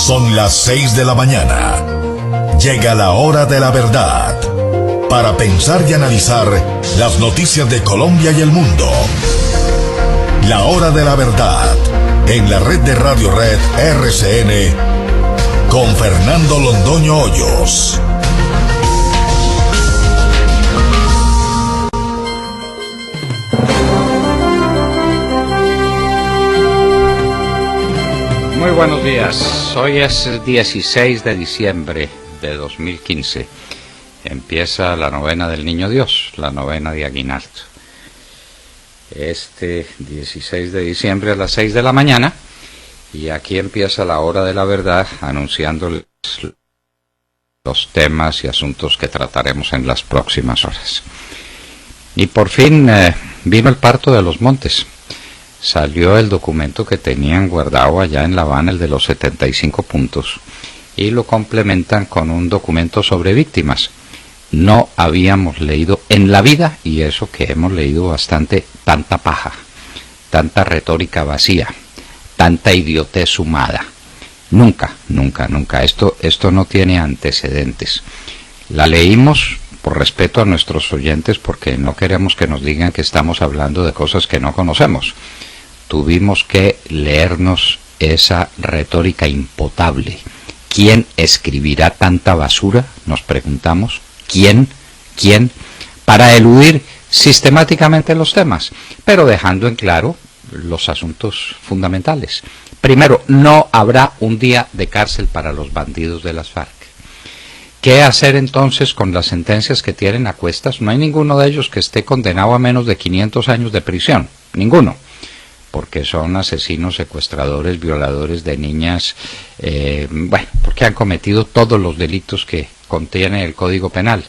Son las 6 de la mañana. Llega la hora de la verdad. Para pensar y analizar las noticias de Colombia y el mundo. La hora de la verdad. En la red de Radio Red RCN. Con Fernando Londoño Hoyos. Muy buenos días. Hoy es 16 de diciembre de 2015. Empieza la novena del Niño Dios, la novena de Aguinaldo. Este 16 de diciembre a las 6 de la mañana. Y aquí empieza la hora de la verdad, anunciándoles los temas y asuntos que trataremos en las próximas horas. Y por fin vino el parto de los montes. Salió el documento que tenían guardado allá en La Habana, el de los 75 puntos, y lo complementan con un documento sobre víctimas. No habíamos leído en la vida, y eso que hemos leído bastante, tanta paja, tanta retórica vacía, tanta idiotez sumada. Nunca. Esto no tiene antecedentes. La leímos por respeto a nuestros oyentes, porque no queremos que nos digan que estamos hablando de cosas que no conocemos. Tuvimos que leernos esa retórica impotable. ¿Quién escribirá tanta basura? Nos preguntamos. ¿Quién? Para eludir sistemáticamente los temas, pero dejando en claro los asuntos fundamentales. Primero, no habrá un día de cárcel para los bandidos de las FARC. ¿Qué hacer entonces con las sentencias que tienen a cuestas? No hay ninguno de ellos que esté condenado a menos de 500 años de prisión. Ninguno. Porque son asesinos, secuestradores, violadores de niñas, porque han cometido todos los delitos que contiene el Código Penal.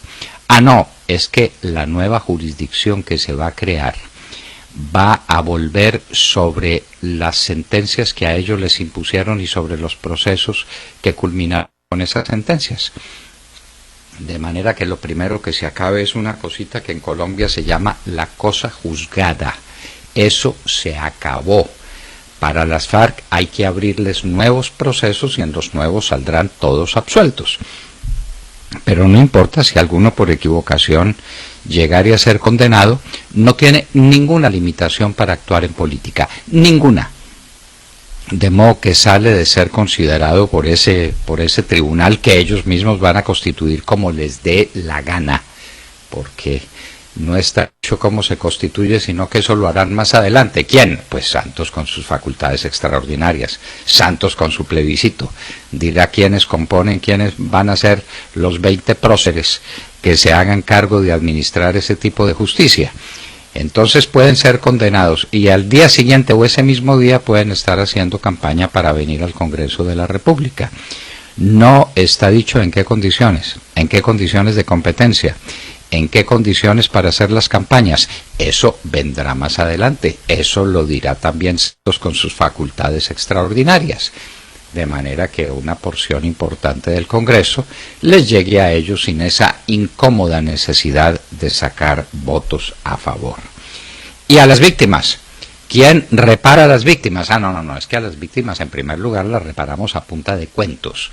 No, es que la nueva jurisdicción que se va a crear va a volver sobre las sentencias que a ellos les impusieron y sobre los procesos que culminaron con esas sentencias. De manera que lo primero que se acabe es una cosita que en Colombia se llama la cosa juzgada. Eso se acabó. Para las FARC hay que abrirles nuevos procesos y en los nuevos saldrán todos absueltos. Pero no importa si alguno por equivocación llegara a ser condenado, no tiene ninguna limitación para actuar en política. Ninguna. De modo que sale de ser considerado por ese tribunal que ellos mismos van a constituir como les dé la gana. Porque no está hecho cómo se constituye, sino que eso lo harán más adelante. ¿Quién? Pues Santos con sus facultades extraordinarias, Santos con su plebiscito. Dirá quiénes componen, quiénes van a ser los 20 próceres que se hagan cargo de administrar ese tipo de justicia. Entonces pueden ser condenados y al día siguiente o ese mismo día pueden estar haciendo campaña para venir al Congreso de la República. No está dicho en qué condiciones de competencia, en qué condiciones para hacer las campañas. Eso vendrá más adelante. Eso lo dirá también Santos con sus facultades extraordinarias. De manera que una porción importante del Congreso les llegue a ellos sin esa incómoda necesidad de sacar votos a favor. Y a las víctimas. ¿Quién repara a las víctimas? No, es que a las víctimas en primer lugar las reparamos a punta de cuentos.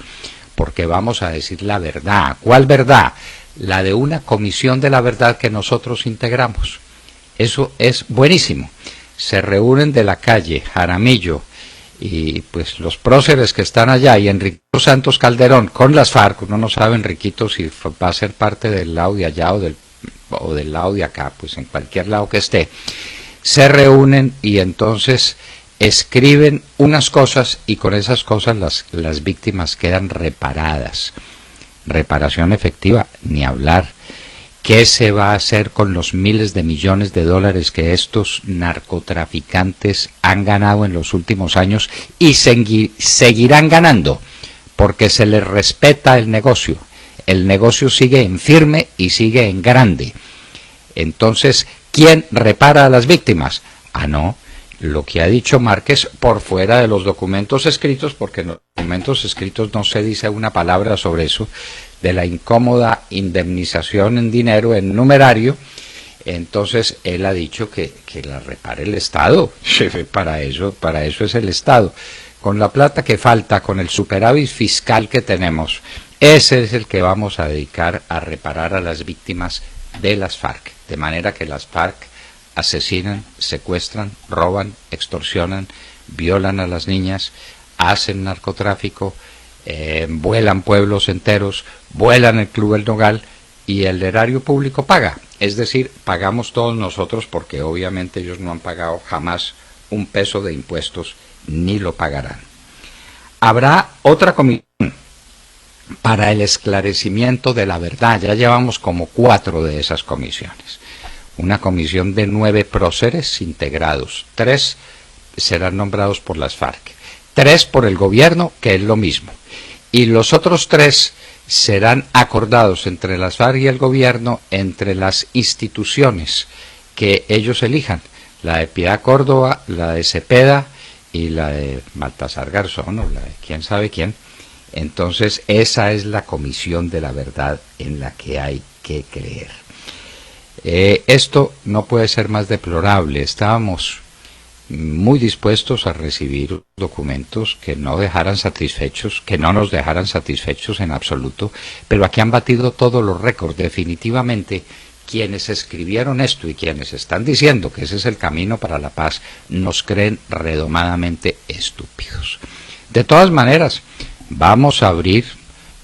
Porque vamos a decir la verdad. ¿Cuál verdad? La de una comisión de la verdad que nosotros integramos. Eso es buenísimo. Se reúnen de la calle Jaramillo y pues los próceres que están allá y Enriquito Santos Calderón con las FARC. Uno no sabe, Enriquito, si va a ser parte del lado de allá o del lado de acá, pues en cualquier lado que esté. Se reúnen y entonces escriben unas cosas y con esas cosas las víctimas quedan reparadas. Reparación efectiva, ni hablar. ¿Qué se va a hacer con los miles de millones de dólares que estos narcotraficantes han ganado en los últimos años y seguirán ganando? Porque se les respeta el negocio. El negocio sigue en firme y sigue en grande. Entonces, ¿quién repara a las víctimas? No. Lo que ha dicho Márquez por fuera de los documentos escritos, porque en los documentos escritos no se dice una palabra sobre eso, de la incómoda indemnización en dinero, en numerario. Entonces él ha dicho que la repare el Estado. Para eso es el Estado. con la plata que falta, con el superávit fiscal que tenemos, ese es el que vamos a dedicar a reparar a las víctimas de las FARC, de manera que las FARC asesinan, secuestran, roban, extorsionan, violan a las niñas, hacen narcotráfico, vuelan pueblos enteros, vuelan el Club El Nogal y el erario público paga. Es decir, pagamos todos nosotros porque obviamente ellos no han pagado jamás un peso de impuestos ni lo pagarán. Habrá otra comisión para el esclarecimiento de la verdad. Ya llevamos como 4 de esas comisiones. Una comisión de 9 próceres integrados. 3 serán nombrados por las FARC. 3 por el gobierno, que es lo mismo. Y los otros 3 serán acordados entre las FARC y el gobierno, entre las instituciones que ellos elijan. La de Piedad Córdoba, la de Cepeda y la de Baltasar Garzón, o la de quién sabe quién. Entonces, esa es la comisión de la verdad en la que hay que creer. Esto no puede ser más deplorable. Estábamos muy dispuestos a recibir documentos que no dejaran satisfechos, que no nos dejaran satisfechos en absoluto, pero aquí han batido todos los récords. Definitivamente, quienes escribieron esto y quienes están diciendo que ese es el camino para la paz, nos creen redomadamente estúpidos. De todas maneras, vamos a abrir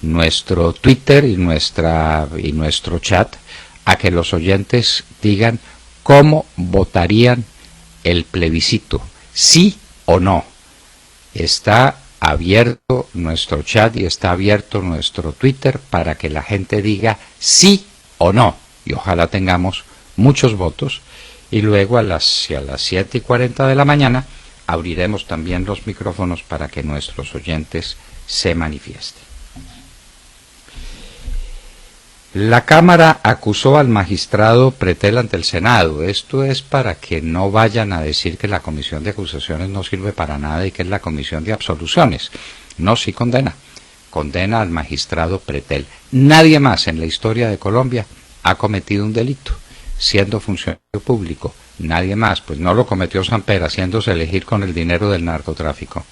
nuestro Twitter y nuestro chat a que los oyentes digan cómo votarían el plebiscito, sí o no. Está abierto nuestro chat y está abierto nuestro Twitter para que la gente diga sí o no. Y ojalá tengamos muchos votos. Y luego a las 7:40 de la mañana abriremos también los micrófonos para que nuestros oyentes se manifiesten. La Cámara acusó al magistrado Pretel ante el Senado. Esto es para que no vayan a decir que la comisión de acusaciones no sirve para nada y que es la comisión de absoluciones. No, sí condena. Condena al magistrado Pretel. Nadie más en la historia de Colombia ha cometido un delito siendo funcionario público. Nadie más, pues no lo cometió Samper haciéndose elegir con el dinero del narcotráfico.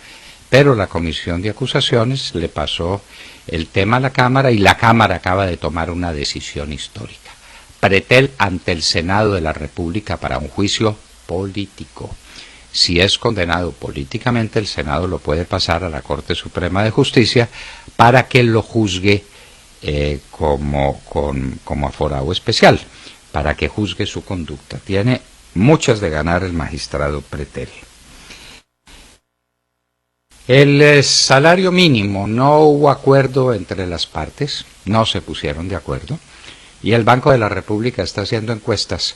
Pero la comisión de acusaciones le pasó el tema a la Cámara y la Cámara acaba de tomar una decisión histórica. Pretel ante el Senado de la República para un juicio político. Si es condenado políticamente, el Senado lo puede pasar a la Corte Suprema de Justicia para que lo juzgue como aforado especial, para que juzgue su conducta. Tiene muchas de ganar el magistrado Pretel. El salario mínimo, no hubo acuerdo entre las partes, no se pusieron de acuerdo, y el Banco de la República está haciendo encuestas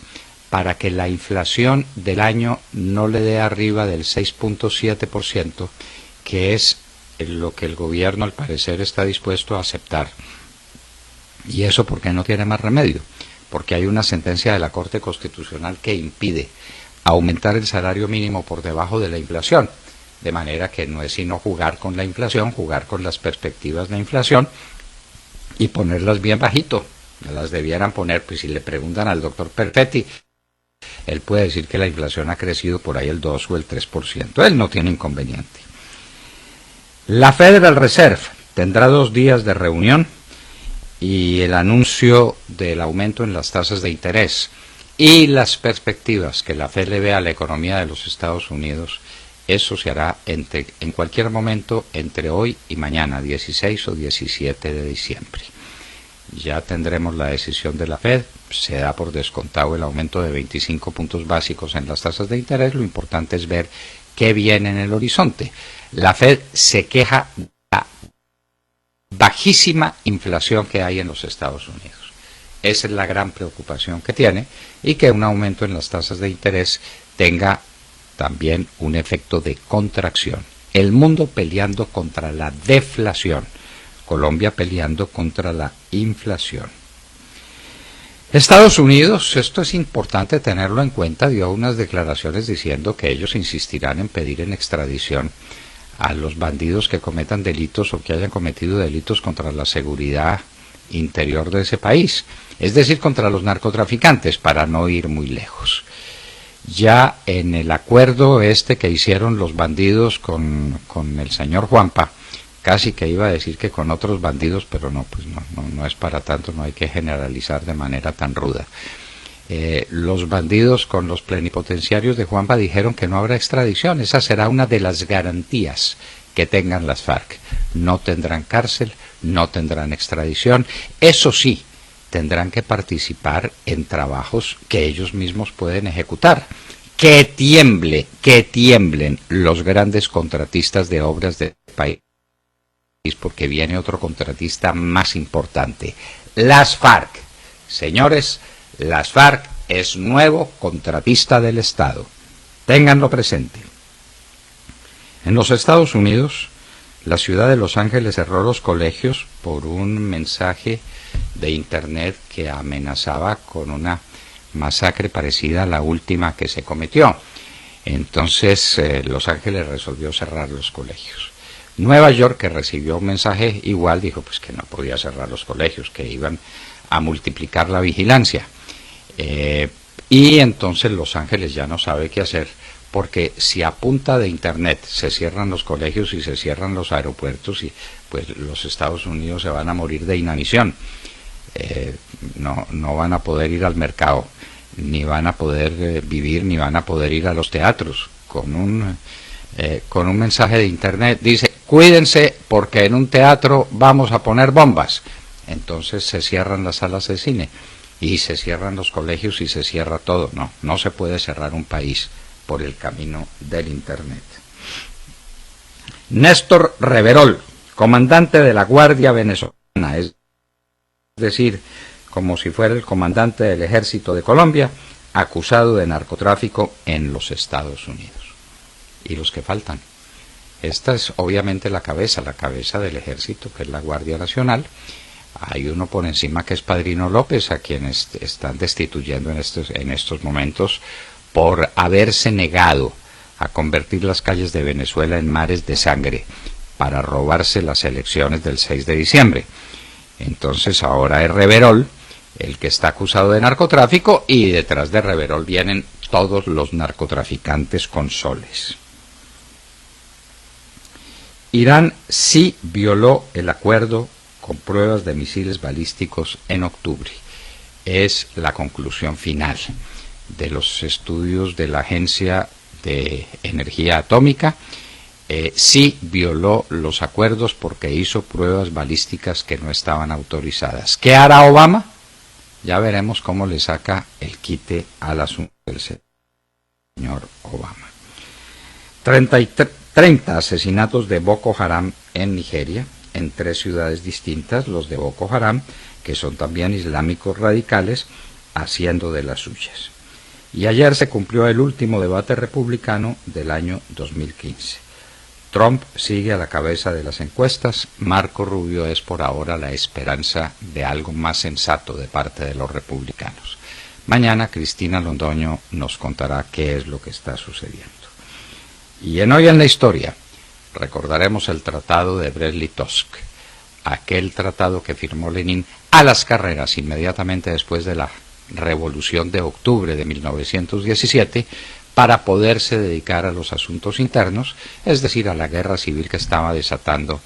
para que la inflación del año no le dé arriba del 6.7%, que es lo que el gobierno al parecer está dispuesto a aceptar. Y eso porque no tiene más remedio, porque hay una sentencia de la Corte Constitucional que impide aumentar el salario mínimo por debajo de la inflación. De manera que no es sino jugar con la inflación, jugar con las perspectivas de inflación y ponerlas bien bajito. Las debieran poner, pues si le preguntan al doctor Perfetti, él puede decir que la inflación ha crecido por ahí el 2 o el 3%. Él no tiene inconveniente. La Federal Reserve tendrá 2 días de reunión y el anuncio del aumento en las tasas de interés y las perspectivas que la Fed le ve a la economía de los Estados Unidos. Eso se hará en cualquier momento entre hoy y mañana, 16 o 17 de diciembre. Ya tendremos la decisión de la Fed, se da por descontado el aumento de 25 puntos básicos en las tasas de interés, lo importante es ver qué viene en el horizonte. La Fed se queja de la bajísima inflación que hay en los Estados Unidos. Esa es la gran preocupación que tiene y que un aumento en las tasas de interés tenga también un efecto de contracción. El mundo peleando contra la deflación, Colombia peleando contra la inflación. Estados Unidos, esto es importante tenerlo en cuenta, dio unas declaraciones diciendo que ellos insistirán en pedir en extradición a los bandidos que cometan delitos o que hayan cometido delitos contra la seguridad interior de ese país, es decir, contra los narcotraficantes, para no ir muy lejos. Ya en el acuerdo que hicieron los bandidos con el señor Juanpa, casi que iba a decir que con otros bandidos, pero no, pues no es para tanto, no hay que generalizar de manera tan ruda. Los bandidos con los plenipotenciarios de Juanpa dijeron que no habrá extradición. Esa será una de las garantías que tengan las FARC. No tendrán cárcel, no tendrán extradición. Eso sí, tendrán que participar en trabajos que ellos mismos pueden ejecutar. Que tiemblen los grandes contratistas de obras del país, porque viene otro contratista más importante, las FARC. Señores, las FARC es nuevo contratista del Estado. Ténganlo presente. En los Estados Unidos, la ciudad de Los Ángeles cerró los colegios por un mensaje de internet que amenazaba con una masacre parecida a la última que se cometió. Entonces, Los Ángeles resolvió cerrar los colegios. Nueva York, que recibió un mensaje igual, dijo pues que no podía cerrar los colegios, que iban a multiplicar la vigilancia. Y entonces Los Ángeles ya no sabe qué hacer, porque si a punta de internet se cierran los colegios y se cierran los aeropuertos, pues los Estados Unidos se van a morir de inanición. No van a poder ir al mercado, ni van a poder vivir, ni van a poder ir a los teatros. Con un mensaje de internet dice: cuídense porque en un teatro vamos a poner bombas. Entonces se cierran las salas de cine y se cierran los colegios y se cierra todo. No se puede cerrar un país por el camino del internet. Néstor Reverol, comandante de la Guardia Venezolana, es decir, como si fuera el comandante del Ejército de Colombia, acusado de narcotráfico en los Estados Unidos. Y los que faltan. Esta es obviamente la cabeza del Ejército, que es la Guardia Nacional. Hay uno por encima que es Padrino López, a quienes están destituyendo en estos momentos por haberse negado a convertir las calles de Venezuela en mares de sangre para robarse las elecciones del 6 de diciembre. Entonces ahora es Reverol el que está acusado de narcotráfico, y detrás de Reverol vienen todos los narcotraficantes con soles. Irán sí violó el acuerdo con pruebas de misiles balísticos en octubre. Es la conclusión final de los estudios de la Agencia de Energía Atómica. Sí violó los acuerdos porque hizo pruebas balísticas que no estaban autorizadas. ¿Qué hará Obama? Ya veremos cómo le saca el quite al asunto del señor Obama. 30 asesinatos de Boko Haram en Nigeria, en 3 ciudades distintas. Los de Boko Haram, que son también islámicos radicales, haciendo de las suyas. Y ayer se cumplió el último debate republicano del año 2015. Trump sigue a la cabeza de las encuestas. Marco Rubio es por ahora la esperanza de algo más sensato de parte de los republicanos. Mañana Cristina Londoño nos contará qué es lo que está sucediendo. Y en Hoy en la Historia recordaremos el tratado de Brest-Litovsk, aquel tratado que firmó Lenin a las carreras inmediatamente después de la Revolución de Octubre de 1917, para poderse dedicar a los asuntos internos, es decir, a la guerra civil que estaba desatando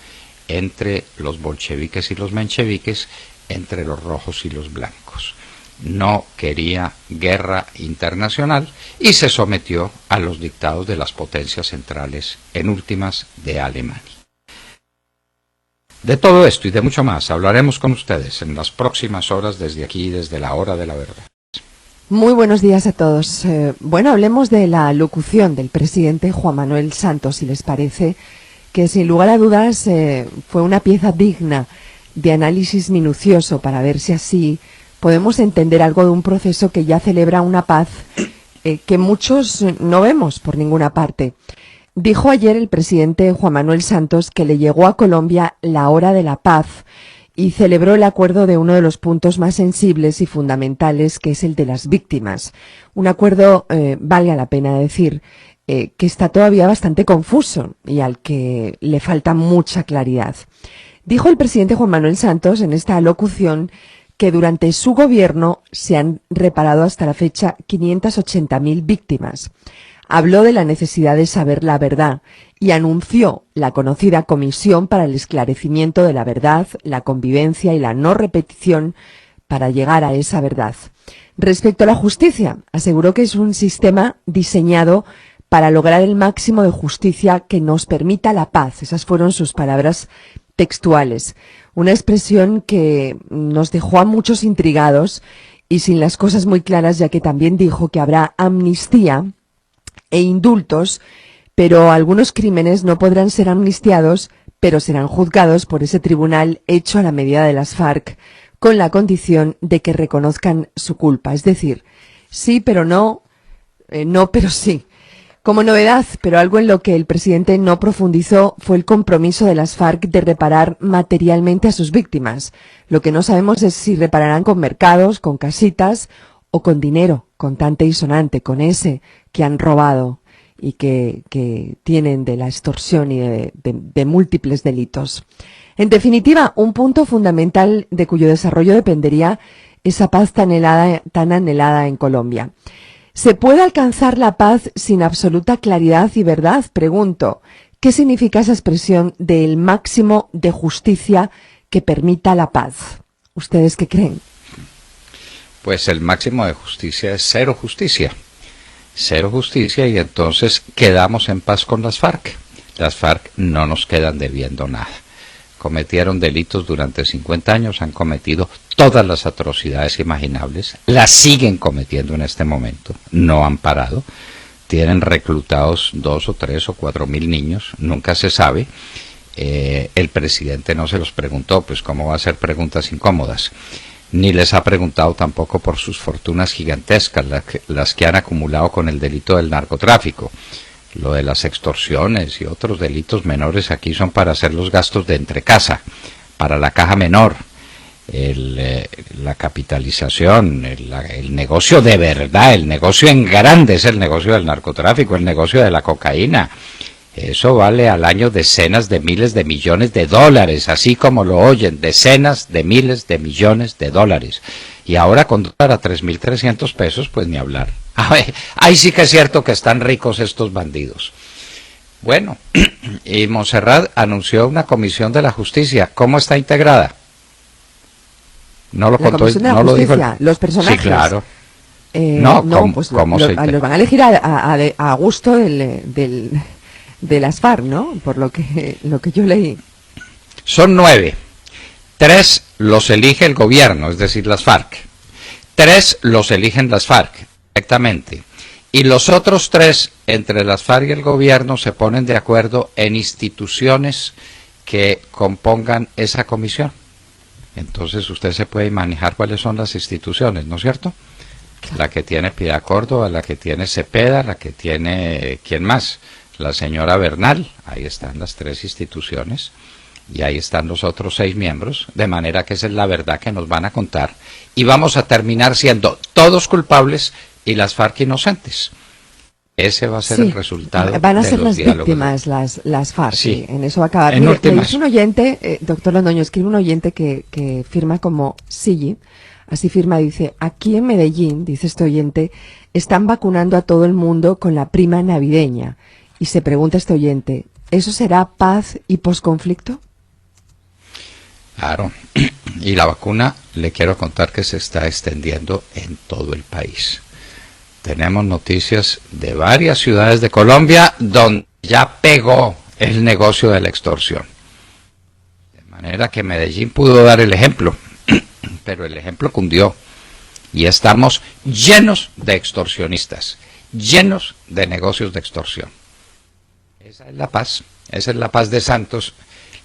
entre los bolcheviques y los mencheviques, entre los rojos y los blancos. No quería guerra internacional y se sometió a los dictados de las potencias centrales, en últimas de Alemania. De todo esto y de mucho más hablaremos con ustedes en las próximas horas desde aquí, desde la Hora de la Verdad. Muy buenos días a todos. Bueno, hablemos de la locución del presidente Juan Manuel Santos, si les parece, que sin lugar a dudas fue una pieza digna de análisis minucioso para ver si así podemos entender algo de un proceso que ya celebra una paz que muchos no vemos por ninguna parte. Dijo ayer el presidente Juan Manuel Santos que le llegó a Colombia la hora de la paz y celebró el acuerdo de uno de los puntos más sensibles y fundamentales, que es el de las víctimas. Un acuerdo, valga la pena decir, que está todavía bastante confuso y al que le falta mucha claridad. Dijo el presidente Juan Manuel Santos en esta locución que durante su gobierno se han reparado hasta la fecha 580.000 víctimas. Habló de la necesidad de saber la verdad y anunció la conocida Comisión para el Esclarecimiento de la Verdad, la Convivencia y la No Repetición para llegar a esa verdad. Respecto a la justicia, aseguró que es un sistema diseñado para lograr el máximo de justicia que nos permita la paz. Esas fueron sus palabras textuales. Una expresión que nos dejó a muchos intrigados y sin las cosas muy claras, ya que también dijo que habrá amnistía e indultos, pero algunos crímenes no podrán ser amnistiados, pero serán juzgados por ese tribunal hecho a la medida de las FARC, con la condición de que reconozcan su culpa. Es decir, sí, pero no, no, pero sí. Como novedad, pero algo en lo que el presidente no profundizó, fue el compromiso de las FARC de reparar materialmente a sus víctimas. Lo que no sabemos es si repararán con mercados, con casitas o con dinero, contante y sonante, con ese que han robado y que tienen de la extorsión y de múltiples delitos. En definitiva, un punto fundamental de cuyo desarrollo dependería esa paz tan anhelada en Colombia. ¿Se puede alcanzar la paz sin absoluta claridad y verdad? Pregunto, ¿qué significa esa expresión del máximo de justicia que permita la paz? ¿Ustedes qué creen? Pues el máximo de justicia es cero justicia. Cero justicia, y entonces quedamos en paz con las FARC. Las FARC no nos quedan debiendo nada. Cometieron delitos durante 50 años, han cometido todas las atrocidades imaginables, las siguen cometiendo en este momento, no han parado, tienen reclutados 2 o 3 o 4 mil niños, nunca se sabe. El presidente no se los preguntó, pues cómo va a hacer preguntas incómodas, ni les ha preguntado tampoco por sus fortunas gigantescas, las que han acumulado con el delito del narcotráfico. Lo de las extorsiones y otros delitos menores aquí son para hacer los gastos de entrecasa, para la caja menor, la capitalización, el negocio de verdad, el negocio en grande es el negocio del narcotráfico, el negocio de la cocaína. Eso vale al año decenas de miles de millones de dólares, así como lo oyen, decenas de miles de millones de dólares. Y ahora con dólar a 3.300 pesos, pues ni hablar. A ver, ahí sí que es cierto que están ricos estos bandidos. Bueno, y Montserrat anunció una comisión de la justicia. ¿Cómo está integrada? No lo contó, no lo dijo. Los personajes. Sí, claro. No, pues los van a elegir a gusto de las FARC, ¿no? Por lo que yo leí. Son 9. 3 los elige el gobierno, es decir, las FARC. 3 los eligen las FARC directamente. Y los otros 3, entre las FARC y el gobierno, se ponen de acuerdo en instituciones que compongan esa comisión. Entonces usted se puede manejar cuáles son las instituciones, ¿no es cierto? Claro. La que tiene Piedad Córdoba, la que tiene Cepeda, la que tiene... ¿quién más? La señora Bernal. Ahí están las 3 instituciones. Y ahí están los otros 6 miembros, de manera que esa es la verdad que nos van a contar. Y vamos a terminar siendo todos culpables y las FARC inocentes. Ese va a ser el resultado. Van a ser las diálogos. Víctimas las FARC. Sí. En eso va a acabar. Mire, me dice un oyente, doctor Londoño, escribe un oyente que firma como Silly. Así firma, dice, aquí en Medellín, dice este oyente, están vacunando a todo el mundo con la prima navideña. Y se pregunta este oyente, ¿eso será paz y posconflicto? Claro, y la vacuna, le quiero contar que se está extendiendo en todo el país. Tenemos noticias de varias ciudades de Colombia donde ya pegó el negocio de la extorsión. De manera que Medellín pudo dar el ejemplo, pero el ejemplo cundió. Y estamos llenos de extorsionistas, llenos de negocios de extorsión. Esa es la paz de Santos.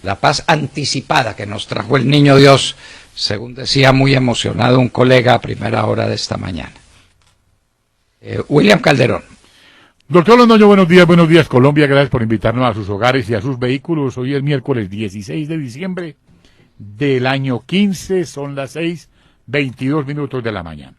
La paz anticipada que nos trajo el Niño Dios, según decía muy emocionado un colega a primera hora de esta mañana. William Calderón. Doctor Londoño, buenos días Colombia, gracias por invitarnos a sus hogares y a sus vehículos. Hoy es miércoles 16 de diciembre del año 15, son las 6:22 de la mañana.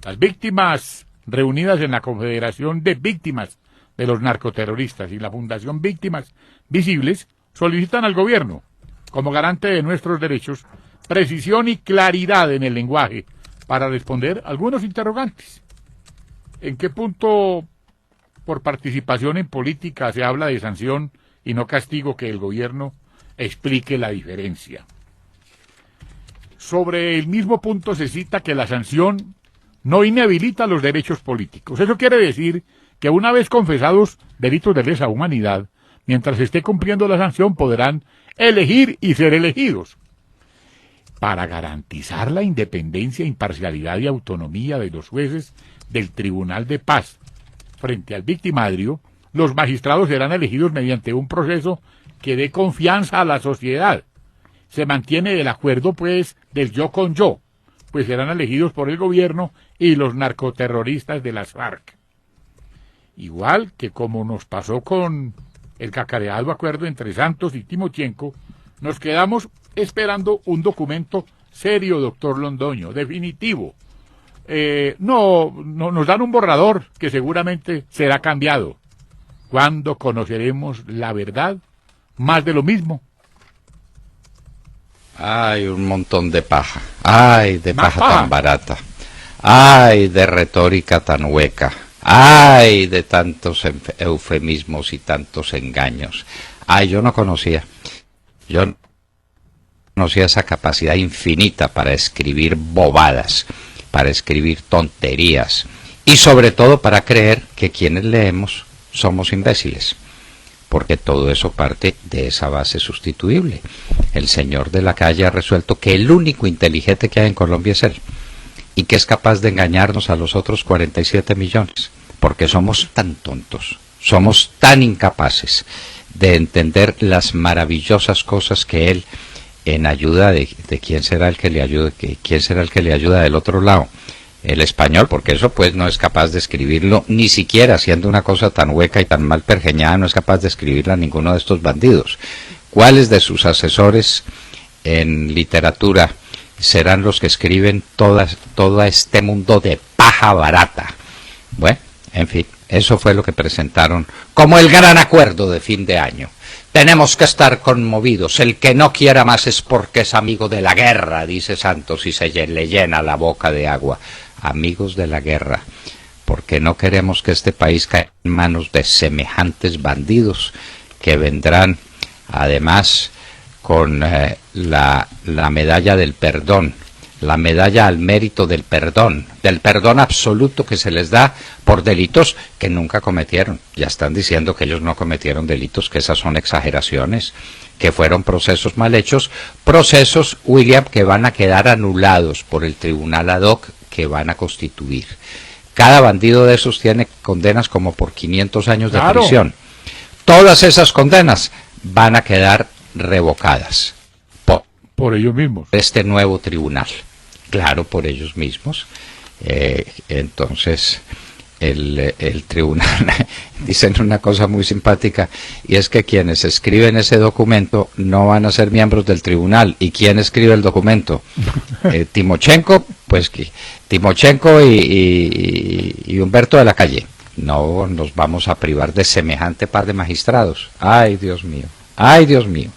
Las víctimas reunidas en la Confederación de Víctimas de los Narcoterroristas y la Fundación Víctimas Visibles solicitan al gobierno, como garante de nuestros derechos, precisión y claridad en el lenguaje para responder algunos interrogantes. ¿En qué punto por participación en política se habla de sanción y no castigo? Que el gobierno explique la diferencia. Sobre el mismo punto se cita que la sanción no inhabilita los derechos políticos. Eso quiere decir que una vez confesados delitos de lesa humanidad, mientras esté cumpliendo la sanción podrán elegir y ser elegidos. Para garantizar la independencia, imparcialidad y autonomía de los jueces del Tribunal de Paz frente al victimario, los magistrados serán elegidos mediante un proceso que dé confianza a la sociedad. Se mantiene el acuerdo, pues, del yo con yo, pues serán elegidos por el gobierno y los narcoterroristas de las FARC. Igual que como nos pasó con el cacareado acuerdo entre Santos y Timochenko, nos quedamos esperando un documento serio, doctor Londoño, definitivo. No nos dan un borrador que seguramente será cambiado. ¿Cuándo conoceremos la verdad? Más de lo mismo. Ay, un montón de paja. Ay, de Más paja paja. tan barata. Ay, de retórica tan hueca. Ay, de tantos eufemismos y tantos engaños. Ay, yo no conocía esa capacidad infinita para escribir bobadas, para escribir tonterías y sobre todo para creer que quienes leemos somos imbéciles, porque todo eso parte de esa base sustituible. El señor de la calle ha resuelto que el único inteligente que hay en Colombia es él, y que es capaz de engañarnos a los otros 47 millones, porque somos tan tontos, somos tan incapaces de entender las maravillosas cosas que él, en ayuda de quién será el que le ayude, quién será el que le ayuda del otro lado, el español, porque eso pues no es capaz de escribirlo, ni siquiera siendo una cosa tan hueca y tan mal pergeñada, no es capaz de escribirla ninguno de estos bandidos. ¿Cuáles de sus asesores en literatura serán los que escriben todo este mundo de paja barata? Bueno, en fin, eso fue lo que presentaron como el gran acuerdo de fin de año. Tenemos que estar conmovidos. El que no quiera más es porque es amigo de la guerra, dice Santos, y le llena la boca de agua. Amigos de la guerra, porque no queremos que este país caiga en manos de semejantes bandidos que vendrán, además, con la medalla del perdón, la medalla al mérito del perdón absoluto que se les da por delitos que nunca cometieron. Ya están diciendo que ellos no cometieron delitos, que esas son exageraciones, que fueron procesos mal hechos, procesos, William, que van a quedar anulados por el tribunal ad hoc que van a constituir. Cada bandido de esos tiene condenas como por 500 años de prisión. Todas esas condenas van a quedar revocadas por ellos mismos. Este nuevo tribunal. Claro, por ellos mismos. Entonces, el tribunal dicen una cosa muy simpática, y es que quienes escriben ese documento no van a ser miembros del tribunal. ¿Y quién escribe el documento? Timochenko, pues Timochenko y Humberto de la Calle. No nos vamos a privar de semejante par de magistrados. Ay, Dios mío. Ay, Dios mío.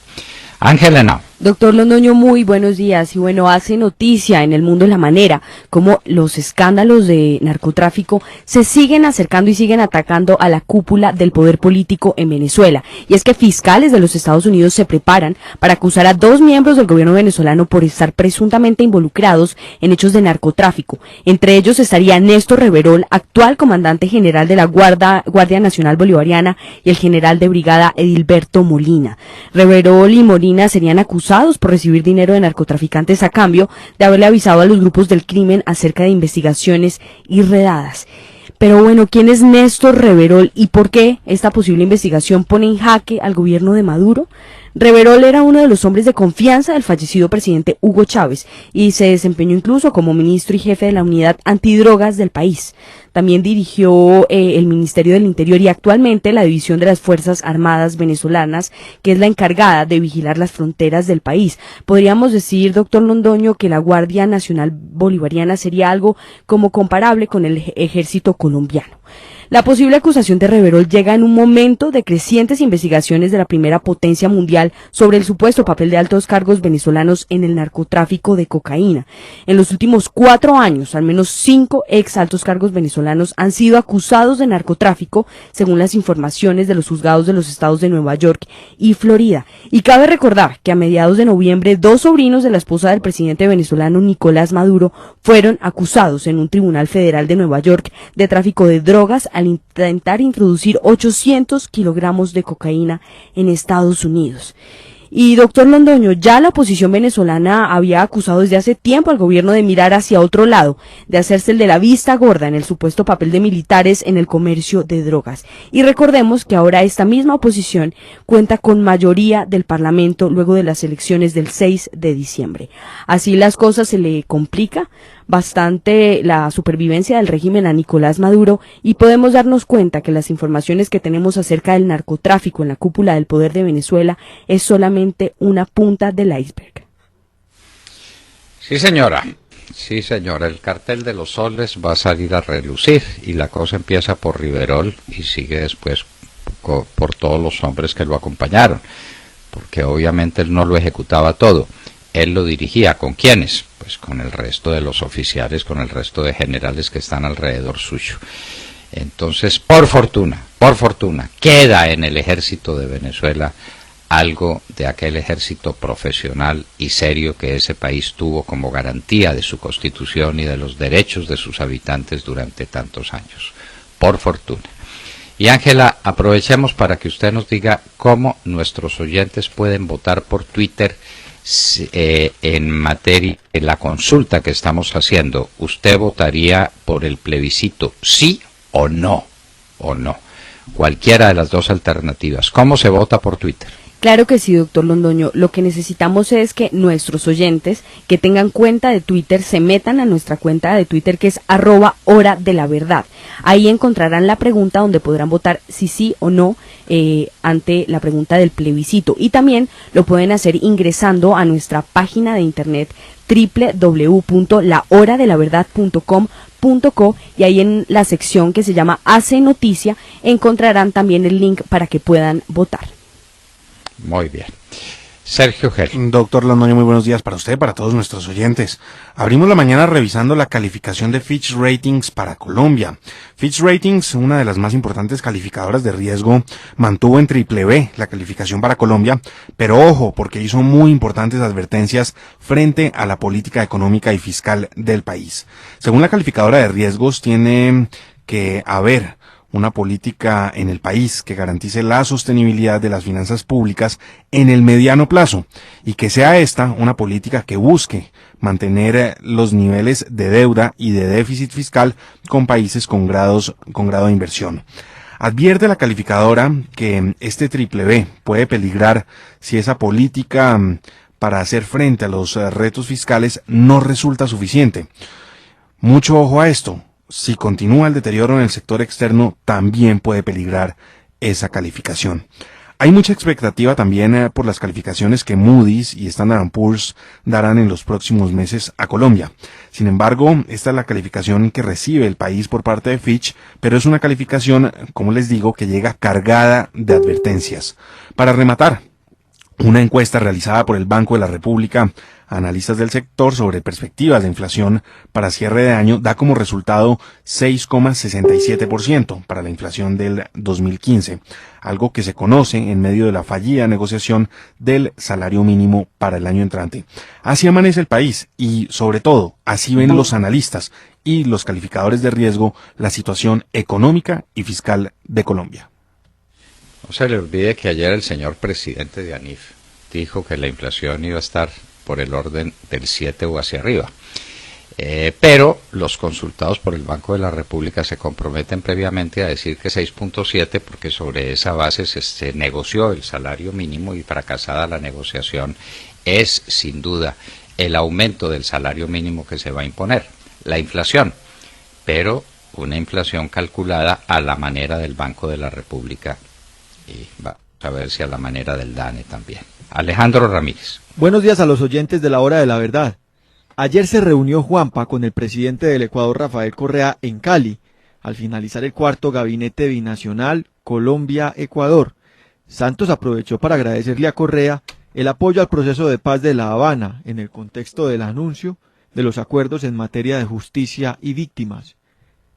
Ángela, no. Doctor Londoño, muy buenos días. Y bueno, hace noticia en el mundo la manera como los escándalos de narcotráfico se siguen acercando y siguen atacando a la cúpula del poder político en Venezuela. Y es que fiscales de los Estados Unidos se preparan para acusar a 2 miembros del gobierno venezolano por estar presuntamente involucrados en hechos de narcotráfico. Entre ellos estaría Néstor Reverol, actual comandante general de la Guardia Nacional Bolivariana, y el general de brigada Edilberto Molina. Reverol y Molina serían acusados por recibir dinero de narcotraficantes a cambio de haberle avisado a los grupos del crimen acerca de investigaciones y redadas. Pero bueno, ¿quién es Néstor Reverol y por qué esta posible investigación pone en jaque al gobierno de Maduro? Reverol era uno de los hombres de confianza del fallecido presidente Hugo Chávez y se desempeñó incluso como ministro y jefe de la unidad antidrogas del país. También dirigió el Ministerio del Interior y actualmente la División de las Fuerzas Armadas Venezolanas, que es la encargada de vigilar las fronteras del país. Podríamos decir, doctor Londoño, que la Guardia Nacional Bolivariana sería algo como comparable con el ejército colombiano. La posible acusación de Reverol llega en un momento de crecientes investigaciones de la primera potencia mundial sobre el supuesto papel de altos cargos venezolanos en el narcotráfico de cocaína. En los últimos 4 años, al menos 5 ex altos cargos venezolanos han sido acusados de narcotráfico, según las informaciones de los juzgados de los estados de Nueva York y Florida. Y cabe recordar que a mediados de noviembre, 2 sobrinos de la esposa del presidente venezolano Nicolás Maduro fueron acusados en un tribunal federal de Nueva York de tráfico de drogas al intentar introducir 800 kilogramos de cocaína en Estados Unidos. Y doctor Londoño, ya la oposición venezolana había acusado desde hace tiempo al gobierno de mirar hacia otro lado, de hacerse el de la vista gorda en el supuesto papel de militares en el comercio de drogas. Y recordemos que ahora esta misma oposición cuenta con mayoría del Parlamento luego de las elecciones del 6 de diciembre. Así las cosas, se le complica bastante la supervivencia del régimen a Nicolás Maduro, y podemos darnos cuenta que las informaciones que tenemos acerca del narcotráfico en la cúpula del poder de Venezuela es solamente una punta del iceberg. Sí, señora. Sí, señora. El cartel de los soles va a salir a relucir, y la cosa empieza por Riverol y sigue después por todos los hombres que lo acompañaron, porque obviamente él no lo ejecutaba todo. Él lo dirigía. ¿Con quiénes? Pues con el resto de los oficiales, con el resto de generales que están alrededor suyo. Entonces, por fortuna, queda en el ejército de Venezuela algo de aquel ejército profesional y serio que ese país tuvo como garantía de su constitución y de los derechos de sus habitantes durante tantos años. Por fortuna. Y Ángela, aprovechemos para que usted nos diga cómo nuestros oyentes pueden votar por Twitter en materia de la consulta que estamos haciendo. ¿Usted votaría por el plebiscito sí o no? ¿O no? Cualquiera de las dos alternativas. ¿Cómo se vota por Twitter? Claro que sí, doctor Londoño. Lo que necesitamos es que nuestros oyentes que tengan cuenta de Twitter se metan a nuestra cuenta de Twitter, que es @HoraDeLaVerdad. Ahí encontrarán la pregunta donde podrán votar si sí o no ante la pregunta del plebiscito. Y también lo pueden hacer ingresando a nuestra página de internet www.lahoradelaverdad.com.co, y ahí en la sección que se llama Hace Noticia encontrarán también el link para que puedan votar. Muy bien. Sergio Gel. Doctor Londoño, muy buenos días para usted, para todos nuestros oyentes. Abrimos la mañana revisando la calificación de Fitch Ratings para Colombia. Fitch Ratings, una de las más importantes calificadoras de riesgo, mantuvo en BBB la calificación para Colombia, pero ojo, porque hizo muy importantes advertencias frente a la política económica y fiscal del país. Según la calificadora de riesgos, tiene que haber una política en el país que garantice la sostenibilidad de las finanzas públicas en el mediano plazo, y que sea esta una política que busque mantener los niveles de deuda y de déficit fiscal con países con grado de inversión. Advierte la calificadora que este BBB puede peligrar si esa política para hacer frente a los retos fiscales no resulta suficiente. Mucho ojo a esto. Si continúa el deterioro en el sector externo, también puede peligrar esa calificación. Hay mucha expectativa también por las calificaciones que Moody's y Standard & Poor's darán en los próximos meses a Colombia. Sin embargo, esta es la calificación que recibe el país por parte de Fitch, pero es una calificación, como les digo, que llega cargada de advertencias. Para rematar, una encuesta realizada por el Banco de la República, analistas del sector, sobre perspectivas de inflación para cierre de año, da como resultado 6,67% para la inflación del 2015, algo que se conoce en medio de la fallida negociación del salario mínimo para el año entrante. Así amanece el país y, sobre todo, así ven los analistas y los calificadores de riesgo la situación económica y fiscal de Colombia. No se le olvide que ayer el señor presidente de ANIF dijo que la inflación iba a estar por el orden del 7 o hacia arriba. Pero los consultados por el Banco de la República se comprometen previamente a decir que 6.7, porque sobre esa base se negoció el salario mínimo, y fracasada la negociación es sin duda el aumento del salario mínimo que se va a imponer, la inflación, pero una inflación calculada a la manera del Banco de la República, y va a ver si a la manera del DANE también. Alejandro Ramírez. Buenos días a los oyentes de la Hora de la Verdad. Ayer se reunió Juanpa con el presidente del Ecuador, Rafael Correa, en Cali. al finalizar el cuarto gabinete binacional Colombia-Ecuador. Santos aprovechó para agradecerle a Correa el apoyo al proceso de paz de La Habana en el contexto del anuncio de los acuerdos en materia de justicia y víctimas.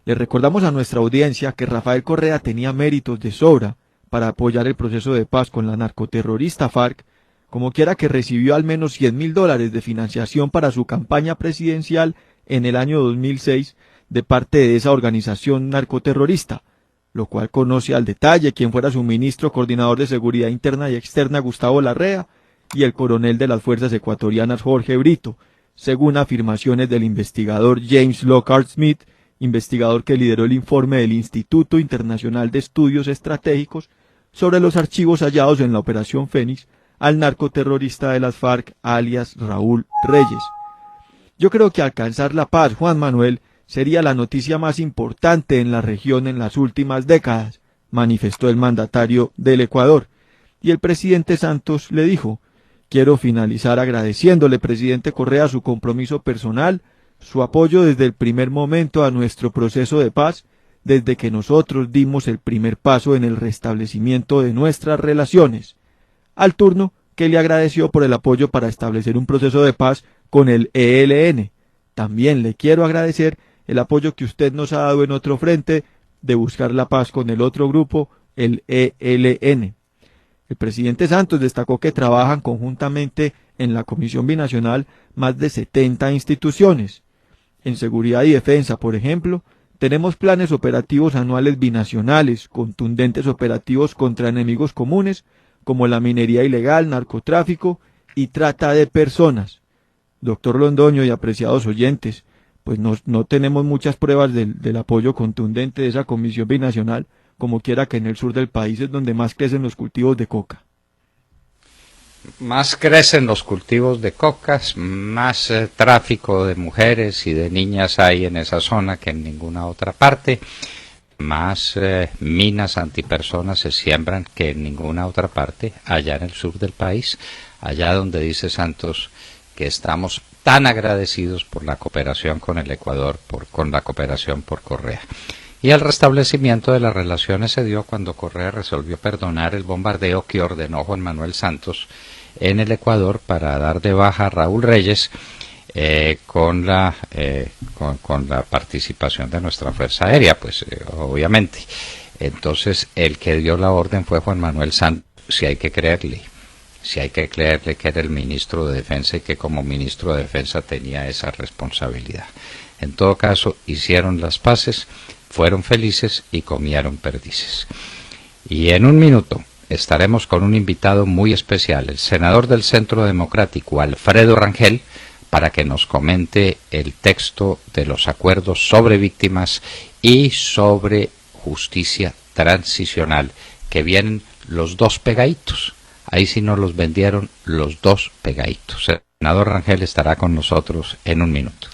Le recordamos a nuestra audiencia que Rafael Correa tenía méritos de sobra para apoyar el proceso de paz con la narcoterrorista FARC, como quiera que recibió al menos $100.000 de financiación para su campaña presidencial en el año 2006 de parte de esa organización narcoterrorista, lo cual conoce al detalle quien fuera su ministro coordinador de Seguridad Interna y Externa Gustavo Larrea y el coronel de las fuerzas ecuatorianas Jorge Brito, según afirmaciones del investigador James Lockhart Smith, investigador que lideró el informe del Instituto Internacional de Estudios Estratégicos sobre los archivos hallados en la Operación Fénix al narcoterrorista de las FARC, alias Raúl Reyes. Yo creo que alcanzar la paz, Juan Manuel, sería la noticia más importante en la región en las últimas décadas, manifestó el mandatario del Ecuador. Y el presidente Santos le dijo: quiero finalizar agradeciéndole, presidente Correa, su compromiso personal, su apoyo desde el primer momento a nuestro proceso de paz, desde que nosotros dimos el primer paso en el restablecimiento de nuestras relaciones. Al turno que le agradeció por el apoyo para establecer un proceso de paz con el ELN. También le quiero agradecer el apoyo que usted nos ha dado en otro frente de buscar la paz con el otro grupo, el ELN. El presidente Santos destacó que trabajan conjuntamente en la Comisión Binacional más de 70 instituciones. En seguridad y defensa, por ejemplo, tenemos planes operativos anuales binacionales, contundentes operativos contra enemigos comunes, como la minería ilegal, narcotráfico y trata de personas. Doctor Londoño y apreciados oyentes, pues no tenemos muchas pruebas del apoyo contundente de esa comisión binacional, como quiera que en el sur del país es donde más crecen los cultivos de coca. Más crecen los cultivos de cocas, más tráfico de mujeres y de niñas hay en esa zona que en ninguna otra parte, más minas antipersonas se siembran que en ninguna otra parte, allá en el sur del país, allá donde dice Santos que estamos tan agradecidos por la cooperación con el Ecuador, con la cooperación por Correa. Y el restablecimiento de las relaciones se dio cuando Correa resolvió perdonar el bombardeo que ordenó Juan Manuel Santos en el Ecuador para dar de baja a Raúl Reyes con la participación de nuestra Fuerza Aérea, pues obviamente. Entonces el que dio la orden fue Juan Manuel Santos, si hay que creerle que era el ministro de Defensa y que como ministro de Defensa tenía esa responsabilidad. En todo caso, hicieron las paces, fueron felices y comieron perdices. Y en un minuto estaremos con un invitado muy especial, el senador del Centro Democrático, Alfredo Rangel, para que nos comente el texto de los acuerdos sobre víctimas y sobre justicia transicional, que vienen los dos pegaditos. Ahí sí nos los vendieron los dos pegaditos. El senador Rangel estará con nosotros en un minuto.